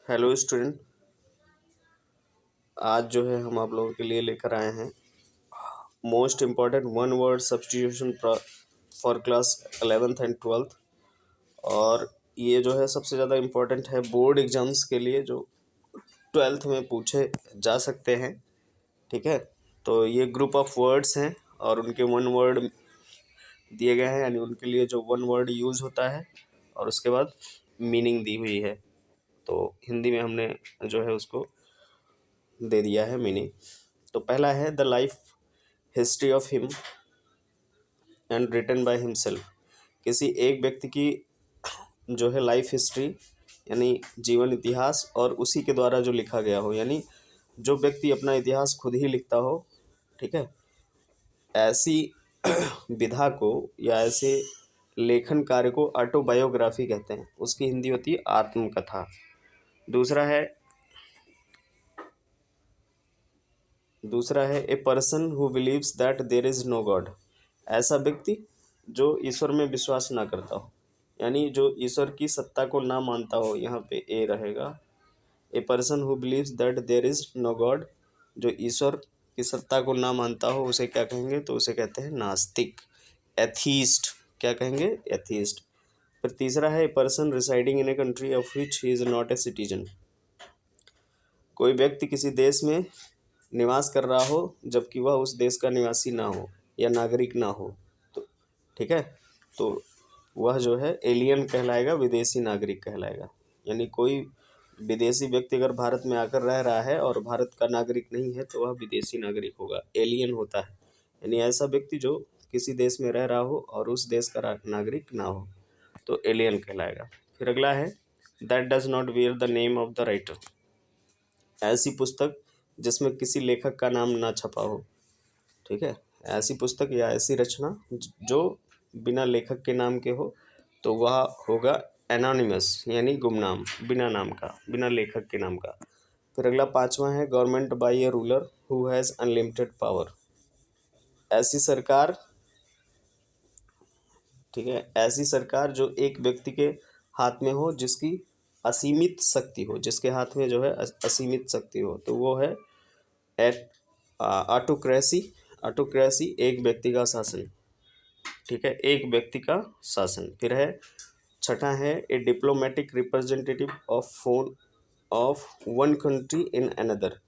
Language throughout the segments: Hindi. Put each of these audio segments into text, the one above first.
Hello student. आज जो है हम आप लोगों के लिए लेकर आए हैं most important one word substitution for class 11th and 12th। और ये जो है सबसे ज़्यादा इम्पोर्टेंट है बोर्ड एग्जाम्स के लिए जो 12th में पूछे जा सकते हैं। ठीक है, तो ये ग्रुप ऑफ वर्ड्स हैं और उनके वन वर्ड दिए गए हैं, यानी उनके लिए जो वन वर्ड यूज़ होता है और उसके बाद मीनिंग दी हुई है। तो हिंदी में हमने जो है उसको दे दिया है मीनिंग। तो पहला है the life history of him and written by himself. किसी एक व्यक्ति की जो है लाइफ हिस्ट्री यानी जीवन इतिहास और उसी के द्वारा जो लिखा गया हो, यानी जो व्यक्ति अपना इतिहास खुद ही लिखता हो। ठीक है, ऐसी विधा को या ऐसे लेखन कार्य को ऑटोबायोग्राफी कहते हैं। उसकी हिंदी होती है आत्मकथा। दूसरा है a person who believes that there is no God. ऐसा व्यक्ति जो ईश्वर में विश्वास ना करता हो, यानी जो ईश्वर की सत्ता को ना मानता हो। यहाँ पे ए रहेगा। A person who believes that there is no God, जो ईश्वर की सत्ता को ना मानता हो उसे क्या कहेंगे? तो उसे कहते हैं नास्तिक, एथीस्ट। क्या कहेंगे? एथीस्ट। फिर तीसरा है a person residing in a country of which he is not a citizen. कोई व्यक्ति किसी देश में निवास कर रहा हो जबकि वह उस देश का निवासी ना हो या नागरिक ना हो। तो ठीक है, तो वह जो है एलियन कहलाएगा, विदेशी नागरिक कहलाएगा। यानी कोई विदेशी व्यक्ति अगर भारत में आकर रह रहा है और भारत का नागरिक नहीं है तो वह विदेशी नागरिक होगा, एलियन होता है। यानी ऐसा व्यक्ति जो किसी देश में रह रहा हो और उस देश का नागरिक ना हो तो एलियन कहलाएगा। फिर अगला है that does not wear the name of the writer. ऐसी पुस्तक जिसमें किसी लेखक का नाम ना छपा हो। ठीक है, ऐसी पुस्तक या ऐसी रचना जो बिना लेखक के नाम के हो तो वह होगा एनोनिमस, यानी गुमनाम, बिना नाम का, बिना लेखक के नाम का। फिर अगला पांचवा है government by A ruler who has unlimited power. ऐसी सरकार, ठीक है, ऐसी सरकार जो एक व्यक्ति के हाथ में हो जिसकी असीमित शक्ति हो, जिसके हाथ में जो है असीमित शक्ति हो, तो वो है ऑटोक्रेसी। ऑटोक्रेसी एक व्यक्ति का शासन। ठीक है, एक व्यक्ति का शासन। फिर है छठा है a diplomatic representative of one country in another.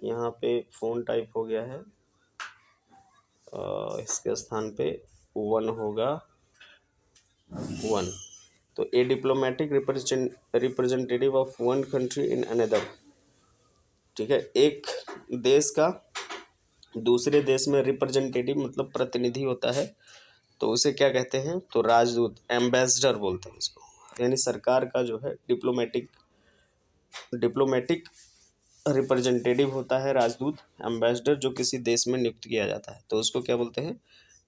यहाँ पे फोन टाइप हो गया है, इसके स्थान पे वन होगा, वन। तो a diplomatic representative of one country in another. ठीक है, एक देश का दूसरे देश में रिप्रेजेंटेटिव मतलब प्रतिनिधि होता है, तो उसे क्या कहते हैं? तो राजदूत, एम्बेसडर बोलते हैं इसको। यानी सरकार का जो है डिप्लोमेटिक रिप्रेजेंटेटिव होता है राजदूत, एम्बेसडर, जो किसी देश में नियुक्त किया जाता है तो उसको क्या बोलते हैं?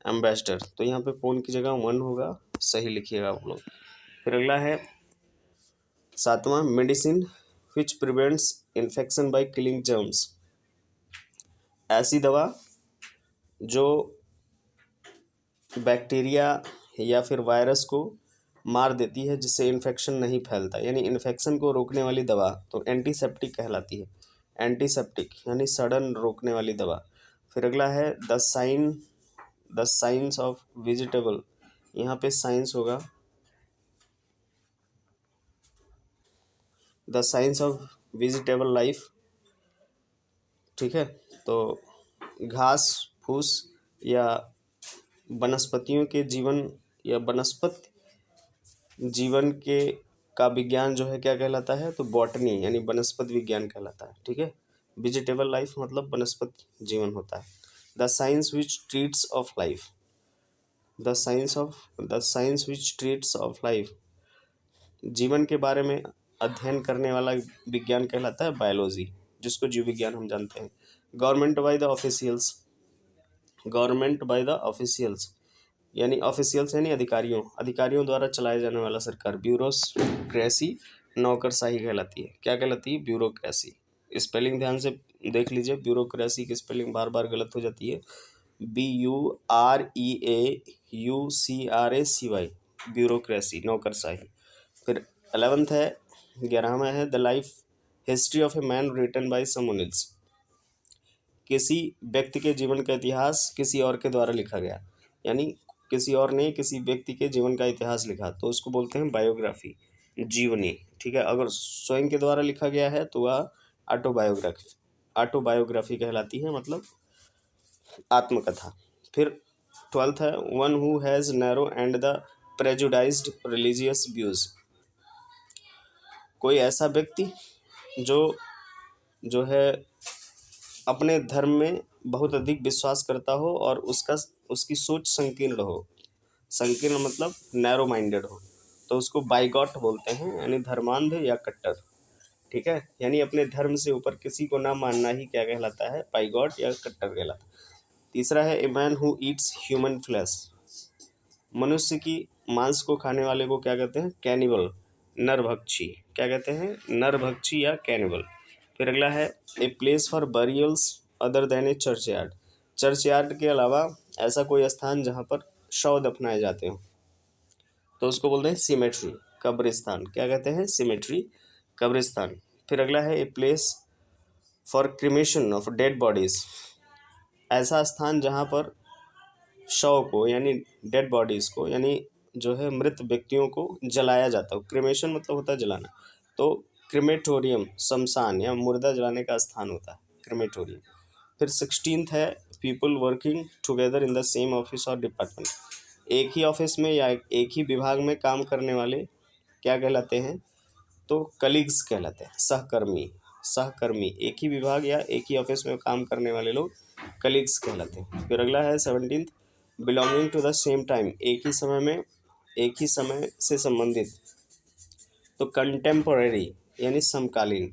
एम्बेसडर। तो यहाँ पे फोन की जगह वन होगा, सही लिखिएगा आप लोग। फिर अगला है सातवां, medicine which prevents infection by killing germs. ऐसी दवा जो बैक्टीरिया या फिर वायरस को मार देती है जिससे इन्फेक्शन नहीं फैलता, यानी इन्फेक्शन को रोकने वाली दवा तो एंटीसेप्टिक कहलाती है। एंटीसेप्टिक यानी सड़न रोकने वाली दवा। फिर अगला है द साइंस ऑफ वेजिटेबल। यहाँ पे साइंस होगा the science of vegetable life. ठीक है, तो घास फूस या वनस्पतियों के जीवन या वनस्पति जीवन के का विज्ञान जो है क्या कहलाता है? तो बॉटनी यानी वनस्पति विज्ञान कहलाता है। ठीक है, वेजिटेबल लाइफ मतलब वनस्पति जीवन होता है। The science which treats of life. The science which treats of life, जीवन के बारे में अध्ययन करने वाला विज्ञान कहलाता है बायोलॉजी, जिसको जीव विज्ञान हम जानते हैं। Government by the officials. Government by the officials यानी ऑफिशियल्स यानी अधिकारियों द्वारा चलाया जाने वाला सरकार। ब्यूरोक्रेसी नौकरशाही कहलाती है। क्या कहलाती है? ब्यूरोक्रेसी। स्पेलिंग ध्यान से देख लीजिए, ब्यूरोक्रेसी की स्पेलिंग बार बार गलत हो जाती है। BUREAUCRACY, ब्यूरोक्रेसी, नौकरशाही। फिर 11th है, 11वां है the life history of a man written by someone else, किसी व्यक्ति के जीवन का इतिहास किसी और के द्वारा लिखा गया, यानी किसी और ने किसी व्यक्ति के जीवन का इतिहास लिखा तो उसको बोलते हैं बायोग्राफी, जीवनी। ठीक है, अगर स्वयं के द्वारा लिखा गया है तो वह ऑटोबायोग्राफी ऑटोबायोग्राफी कहलाती है, मतलब आत्मकथा। फिर 12th है one who has narrow and the prejudiced religious views, कोई ऐसा व्यक्ति जो जो है अपने धर्म में बहुत अधिक विश्वास करता हो और उसकी सोच संकीर्ण हो, संकीर्ण मतलब नैरो माइंडेड हो, तो उसको बाइगॉट बोलते हैं, यानी धर्मांध या कट्टर। ठीक है, यानी अपने धर्म से ऊपर किसी को ना मानना ही क्या कहलाता है, बाइगॉट या कट्टर कहलाता है। तीसरा है a man who Yeats human flesh, मनुष्य की मांस को खाने वाले को क्या कहते हैं, कैनिबल, नरभक्षी। क्या कहते हैं, नरभक्षी या कैनिबल। फिर अगला है a place for burials other than A church yard, church yard के अलावा ऐसा कोई स्थान जहाँ पर शव दफनाए जाते हो तो उसको बोलते हैं सिमेट्री, कब्रिस्तान। क्या कहते हैं, सिमेट्री, कब्रिस्तान। फिर अगला है a place for cremation of dead bodies, ऐसा स्थान जहाँ पर शव को यानी डेड बॉडीज को यानी जो है मृत व्यक्तियों को जलाया जाता हो। क्रिमेशन मतलब होता है जलाना, तो क्रिमेटोरियम शमशान या मुर्दा जलाने का स्थान होता है क्रिमेटोरियम। फिर 16th है people working together in the same office और डिपार्टमेंट, एक ही ऑफिस में या एक ही विभाग में काम करने वाले क्या कहलाते हैं, तो कलीग्स कहलाते हैं, सहकर्मी। सहकर्मी, एक ही विभाग या एक ही ऑफिस में काम करने वाले लोग कलीग्स कहलाते हैं। फिर अगला है 17th belonging to the same time, एक ही समय में एक ही समय से संबंधित, तो कंटेम्पोरेरी यानी समकालीन,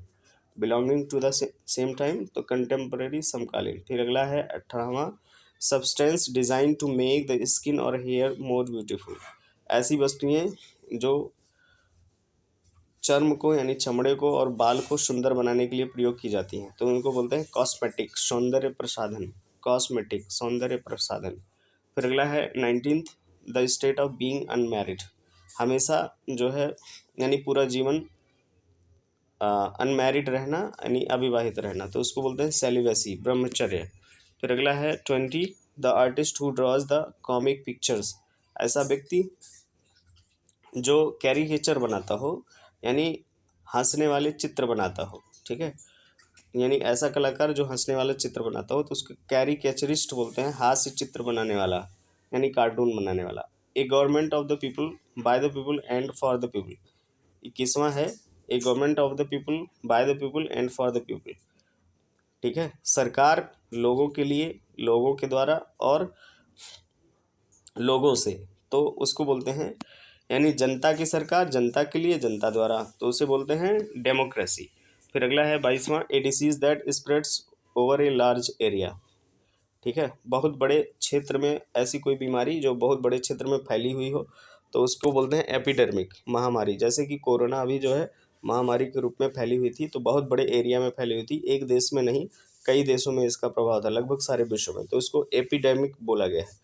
belonging to the same time तो कंटेम्पोरेरी समकालीन। फिर अगला है 18वां substance design to make the skin और हेयर मोर ब्यूटीफुल, ऐसी वस्तुएं जो चर्म को यानी चमड़े को और बाल को सुंदर बनाने के लिए प्रयोग की जाती हैं तो उनको बोलते हैं कॉस्मेटिक, सौंदर्य प्रसाधन, कॉस्मेटिक सौंदर्य प्रसाधन। फिर अगला है 19th the state of being unmarried, हमेशा जो है यानी पूरा जीवन अनमैरिड रहना यानी अविवाहित रहना तो उसको बोलते हैं सेलिबेसी, ब्रह्मचर्य। फिर अगला है 20 the artist who draws the comic pictures, ऐसा व्यक्ति जो कैरिकेचर बनाता हो यानी हंसने वाले चित्र बनाता हो। ठीक है, यानी ऐसा कलाकार जो हंसने वाला चित्र बनाता हो तो उसको कैरिकेचरिस्ट बोलते हैं, हास्य चित्र बनाने वाला यानी कार्टून बनाने वाला। A government of the people by the people and for the people, 21वां है a government of the people by the people and for the people. ठीक है, सरकार लोगों के लिए, लोगों के द्वारा और लोगों से, तो उसको बोलते हैं यानी जनता की सरकार, जनता के लिए, जनता द्वारा, तो उसे बोलते हैं डेमोक्रेसी। फिर अगला है 22वां a disease that spreads over a large area. ठीक है, बहुत बड़े क्षेत्र में ऐसी कोई बीमारी जो बहुत बड़े क्षेत्र में फैली हुई हो तो उसको बोलते हैं एपिडेमिक, महामारी। जैसे कि कोरोना अभी जो है महामारी के रूप में फैली हुई थी तो बहुत बड़े एरिया में फैली हुई थी, एक देश में नहीं कई देशों में इसका प्रभाव था, लगभग सारे विश्व में, तो इसको एपिडेमिक बोला गया है।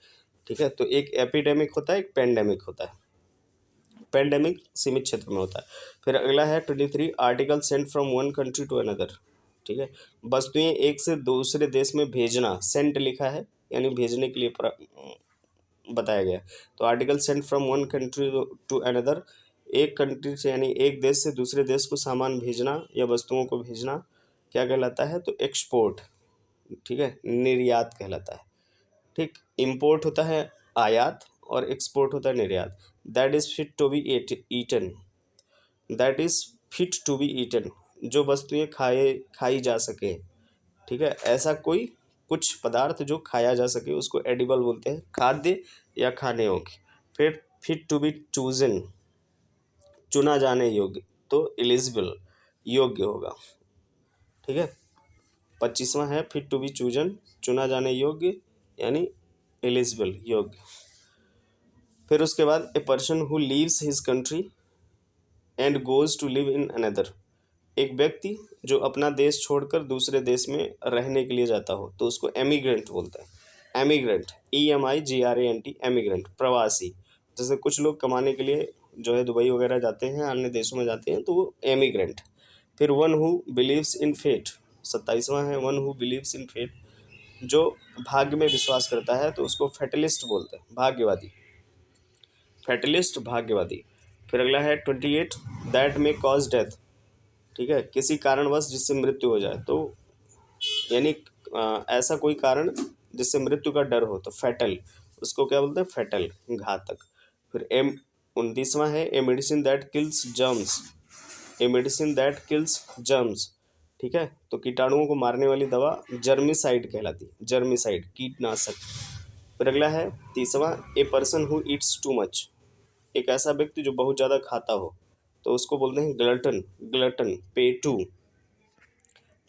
ठीक है, तो एक एपिडेमिक होता है, एक पेंडेमिक होता है। पेंडेमिक सीमित क्षेत्र में होता है। फिर अगला है 23 article sent from one country to another. ठीक है, वस्तुएं एक से दूसरे देश में भेजना, सेंट लिखा है यानी भेजने के लिए बताया गया, तो article sent from one country to another, एक कंट्री से यानी एक देश से दूसरे देश को सामान भेजना या वस्तुओं को भेजना क्या कहलाता है, तो एक्सपोर्ट। ठीक है, निर्यात कहलाता है। ठीक, इंपोर्ट होता है आयात और एक्सपोर्ट होता है निर्यात। That is fit to be eaten, that is fit to be eaten, जो वस्तुएं खाई जा सके। ठीक है, ऐसा कोई कुछ पदार्थ जो खाया जा सके उसको एडिबल बोलते हैं, खाद्य या खाने योग्य। फिर फिट टू बी चूजन, चुना जाने योग्य, तो एलिजिबल, योग्य होगा। ठीक है, 25वां है फिट टू बी चूजन, चुना जाने योग्य यानी एलिजिबल, योग्य। फिर उसके बाद a person who leaves his country and goes to live in another, एक व्यक्ति जो अपना देश छोड़कर दूसरे देश में रहने के लिए जाता हो तो उसको एमिग्रेंट बोलते हैं। एमिग्रेंट, EMIGRANT, एमिग्रेंट, प्रवासी। जैसे कुछ लोग कमाने के लिए जो है दुबई वगैरह जाते हैं, अन्य देशों में जाते हैं तो वो एमिग्रेंट। फिर one who believes in fate, 27वां है one who believes in fate, जो भाग्य में विश्वास करता है तो उसको फैटलिस्ट बोलते हैं, भाग्यवादी, फैटलिस्ट भाग्यवादी। फिर अगला है 28 दैट मे कॉज डेथ, ठीक है, किसी कारणवश जिससे मृत्यु हो जाए, तो यानी ऐसा कोई कारण जिससे मृत्यु का डर हो तो फैटल, उसको क्या बोलते हैं, फैटल, घातक। फिर एम 29वां है a medicine that kills germs, a medicine that kills germs, ठीक है, तो कीटाणुओं को मारने वाली दवा जर्मिसाइड कहलाती है, जर्मिसाइड, कीटनाशक। फिर अगला है 30वां a person who eats too much, एक ऐसा व्यक्ति जो बहुत ज़्यादा खाता हो तो उसको बोलते हैं ग्लटन, ग्लटन, पेटू,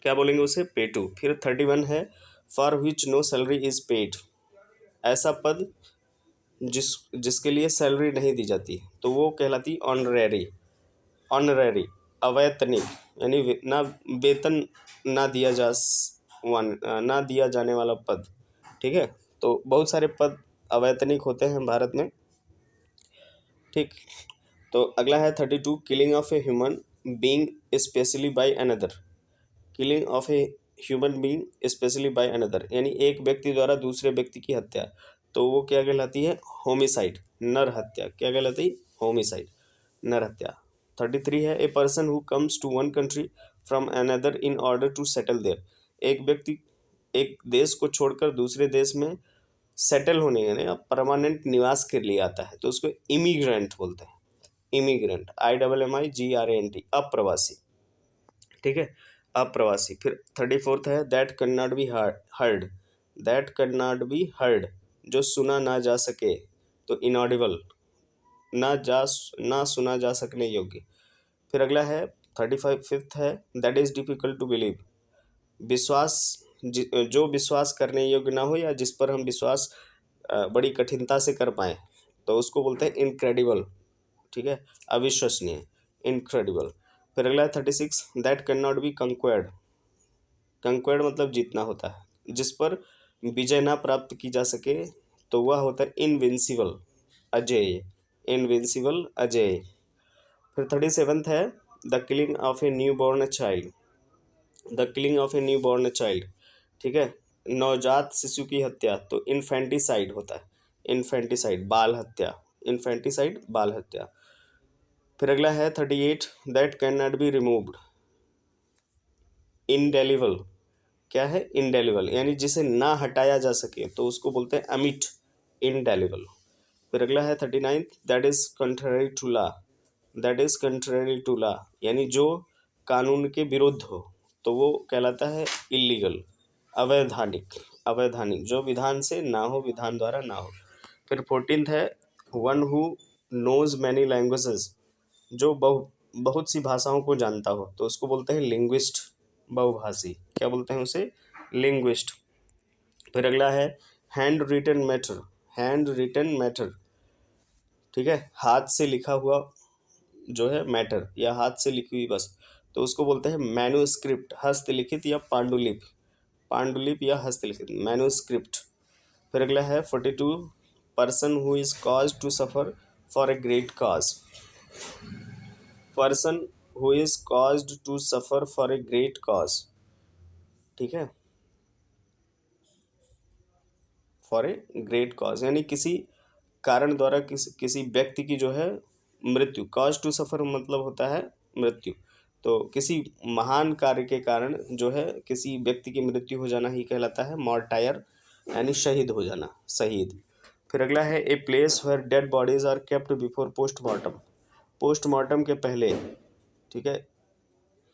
क्या बोलेंगे उसे, पेटू। फिर 31 है for which no salary is paid, ऐसा पद जिसके लिए सैलरी नहीं दी जाती तो वो कहलाती ऑनरेरी, ऑनरेरी, अवैतनिक, यानी ना वेतन ना दिया ना दिया जाने वाला पद, ठीक है, तो बहुत सारे पद अवैतनिक होते हैं भारत में, ठीक। तो अगला है 32 killing of a human being specially by another, killing of a human being specially by another, यानी एक व्यक्ति द्वारा दूसरे व्यक्ति की हत्या, तो वो क्या कहलाती है, होमिसाइड, नर हत्या, क्या कहलाती है, होमिसाइड, नर हत्या। 33 है a person who comes to one country from another in order to settle there, एक व्यक्ति एक देश को छोड़कर दूसरे देश में सेटल होने यानी परमानेंट निवास के लिए आता है तो उसको इमिग्रेंट बोलते हैं, इमिग्रेंट, IMMIGRANT, अप्रवासी, ठीक है, अप्रवासी। फिर 34 है that can not be heard, that can not be heard, जो सुना ना जा सके, तो इनऑडिबल, ना सुना जा सकने योग्य। फिर अगला है 35 फिफ्थ है that is difficult to believe, विश्वास जो विश्वास करने योग्य ना हो या जिस पर हम विश्वास बड़ी कठिनता से कर पाएँ तो उसको बोलते हैं इनक्रेडिबल, ठीक है, अविश्वसनीय, इनक्रेडिबल। फिर अगला है 36 दैट कैन नॉट बी कंक्वेर्ड, कंक्वेर्ड मतलब जीतना होता है, जिस पर विजय ना प्राप्त की जा सके तो वह होता है इनविंसिबल, अजेय, इनविंसिबल, अजेय। फिर 37 है the killing of a new born child, the killing of a new born child, ठीक है, नवजात शिशु की हत्या तो इन्फेंटिसाइड होता है, इन्फेंटिसाइड, बाल हत्या, इन्फेंटिसाइड, बाल हत्या। फिर अगला है 38 that can not be removed, indelible, क्या है, इंडेलिबल, यानी जिसे ना हटाया जा सके तो उसको बोलते हैं अमिट, इंडेलिबल। फिर अगला है 39 that is contrary to law, that is contrary to law, यानी जो कानून के विरुद्ध हो तो वो कहलाता है इलीगल, अवैधानिक, अवैधानिक, जो विधान से ना हो, विधान द्वारा ना हो। फिर 14 है one who knows many languages, जो बहुत सी भाषाओं को जानता हो तो उसको बोलते हैं लिंग्विस्ट, बहुभाषी, क्या बोलते हैं उसे, लिंग्विस्ट। फिर अगला है hand written matter, hand written matter, ठीक है, हाथ से लिखा हुआ जो है मैटर या हाथ से लिखी हुई वस्तु तो उसको बोलते हैं मैन्युस्क्रिप्ट, हस्तलिखित या पांडुलिपि, पांडुलिपि या हस्तलिखित, मैन्युस्क्रिप्ट। फिर अगला है 42 person who is cause to suffer for a great cause, person who is caused to suffer for a great cause, ठीक है, फॉर ए ग्रेट कॉज, यानी किसी कारण द्वारा किसी व्यक्ति की जो है मृत्यु, कॉज टू सफर मतलब होता है मृत्यु, तो किसी महान कार्य के कारण जो है किसी व्यक्ति की मृत्यु हो जाना ही कहलाता है मार्टायर, यानी शहीद हो जाना, शहीद। फिर अगला है a place where dead bodies are kept before postmortem, postmortem के पहले, ठीक है,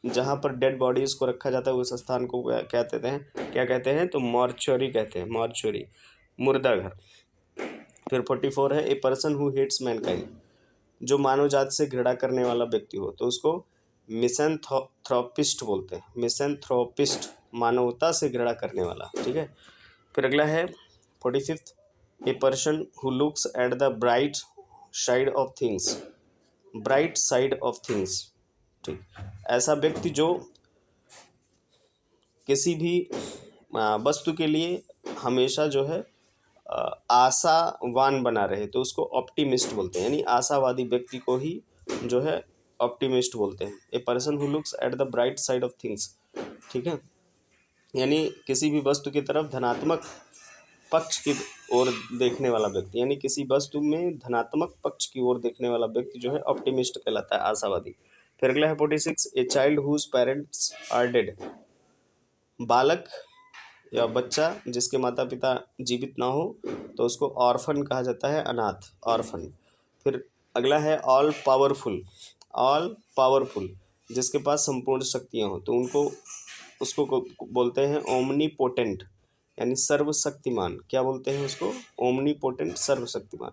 जहाँ पर डेड बॉडीज को रखा जाता है उस स्थान को क्या कहते हैं, क्या कहते हैं, तो मॉर्चुरी कहते हैं, मॉर्चुरी, मुर्दा घर। फिर 44 है a person who hates mankind, जो मानव जात से घृणा करने वाला व्यक्ति हो तो उसको मिसेंथ्रोपिस्ट बोलते हैं, मिसेंथ्रोपिस्ट, मानवता से घृणा करने वाला, ठीक है। फिर अगला है 45 ए person who looks at the bright side of things, bright side of things, ठीक, ऐसा व्यक्ति जो किसी भी वस्तु के लिए हमेशा जो है आशावान बना रहे तो उसको ऑप्टिमिस्ट बोलते हैं, यानी आशावादी व्यक्ति को ही जो है ऑप्टिमिस्ट बोलते हैं। ए person who looks at the bright side of things, ठीक है, यानी किसी भी वस्तु की तरफ धनात्मक पक्ष की ओर देखने वाला व्यक्ति, यानी किसी वस्तु में धनात्मक पक्ष की ओर देखने वाला व्यक्ति जो है ऑप्टिमिस्ट कहलाता है, आशावादी। फिर अगला है 46, a child whose parents are dead, बालक या बच्चा जिसके माता पिता जीवित ना हो तो उसको ऑर्फन कहा जाता है, अनाथ, ऑर्फन। फिर अगला है ऑल पावरफुल, ऑल पावरफुल जिसके पास संपूर्ण शक्तियाँ हो तो उनको उसको बोलते हैं ओमनीपोटेंट, यानी सर्वशक्तिमान। क्या बोलते हैं उसको? ओमनीपोटेंट, सर्वशक्तिमान।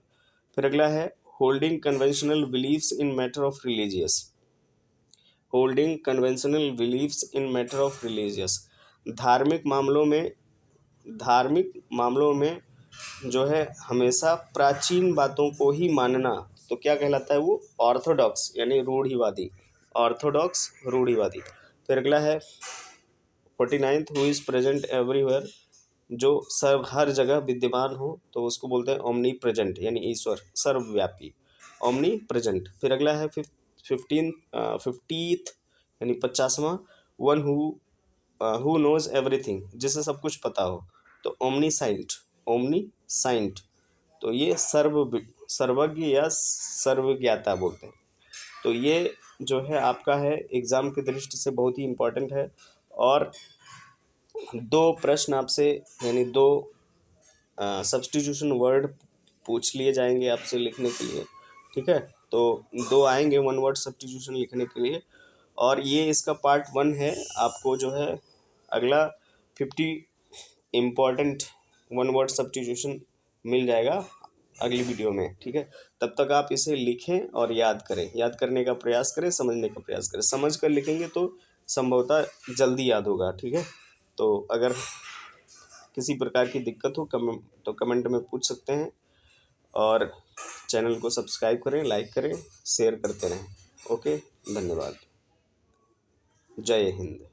फिर अगला है holding conventional beliefs in matter of religious, holding conventional beliefs in matter of religious, धार्मिक मामलों में, धार्मिक मामलों में जो है हमेशा प्राचीन बातों को ही मानना, तो क्या कहलाता है वो? ऑर्थोडॉक्स, यानी रूढ़िवादी, ऑर्थोडॉक्स, रूढ़िवादी। फिर अगला है 49, हु इज़ प्रेजेंट एवरीवेयर, जो सर्व हर जगह विद्यमान हो तो उसको बोलते हैं ओमनी प्रेजेंट, यानी ईश्वर, सर्वव्यापी, ओमनी प्रेजेंट। फिर अगला है 50th यानी 50वां, वन हु नोज एवरीथिंग, जिसे सब कुछ पता हो तो ओमनी साइंट, ओमनी साइंट, तो ये सर्वज्ञ या सर्वज्ञाता बोलते हैं। तो ये जो है आपका है एग्ज़ाम की दृष्टि से बहुत ही इम्पोर्टेंट है। और 2 प्रश्न आपसे, यानी 2 सब्स्टिट्यूशन वर्ड पूछ लिए जाएंगे आपसे लिखने के लिए, ठीक है। तो 2 आएंगे 1 वर्ड सब्स्टिट्यूशन लिखने के लिए, और ये इसका पार्ट 1 है। आपको जो है अगला 50 इम्पॉर्टेंट 1 वर्ड सब्स्टिट्यूशन मिल जाएगा अगली वीडियो में, ठीक है। तब तक आप इसे लिखें और याद करें, याद करने का प्रयास करें, समझने का प्रयास करें। समझ कर लिखेंगे तो संभवतः जल्दी याद होगा, ठीक है। तो अगर किसी प्रकार की दिक्कत हो तो कमेंट में पूछ सकते हैं, और चैनल को सब्सक्राइब करें, लाइक करें, शेयर करते रहें। ओके, धन्यवाद। जय हिंद।